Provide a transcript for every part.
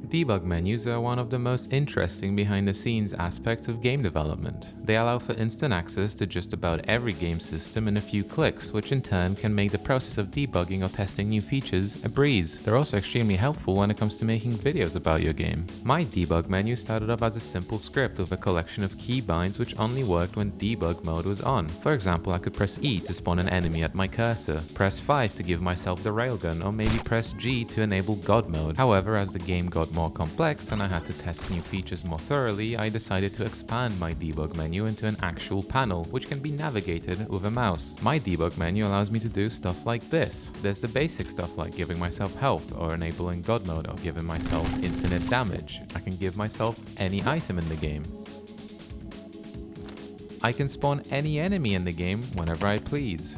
Debug menus are one of the most interesting behind-the-scenes aspects of game development. They allow for instant access to just about every game system in a few clicks, which in turn can make the process of debugging or testing new features a breeze. They're also extremely helpful when it comes to making videos about your game. My debug menu started off as a simple script with a collection of keybinds which only worked when debug mode was on. For example, I could press E to spawn an enemy at my cursor, press 5 to give myself the railgun, or maybe press G to enable God mode. However, as the game got more complex and I had to test new features more thoroughly, I decided to expand my debug menu into an actual panel, which can be navigated with a mouse. My debug menu allows me to do stuff like this. There's the basic stuff like giving myself health, or enabling God mode, or giving myself infinite damage. I can give myself any item in the game. I can spawn any enemy in the game whenever I please.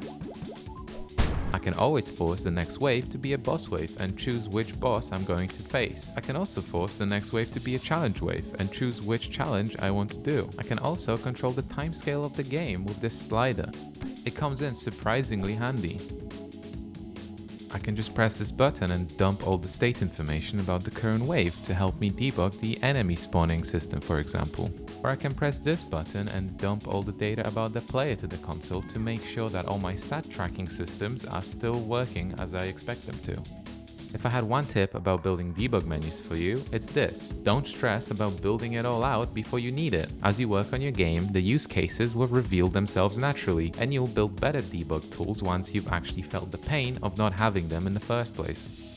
I can always force the next wave to be a boss wave and choose which boss I'm going to face. I can also force the next wave to be a challenge wave and choose which challenge I want to do. I can also control the timescale of the game with this slider. It comes in surprisingly handy. I can just press this button and dump all the state information about the current wave to help me debug the enemy spawning system, for example. Or I can press this button and dump all the data about the player to the console to make sure that all my stat tracking systems are still working as I expect them to. If I had one tip about building debug menus for you, it's this: don't stress about building it all out before you need it. As you work on your game, the use cases will reveal themselves naturally, and you'll build better debug tools once you've actually felt the pain of not having them in the first place.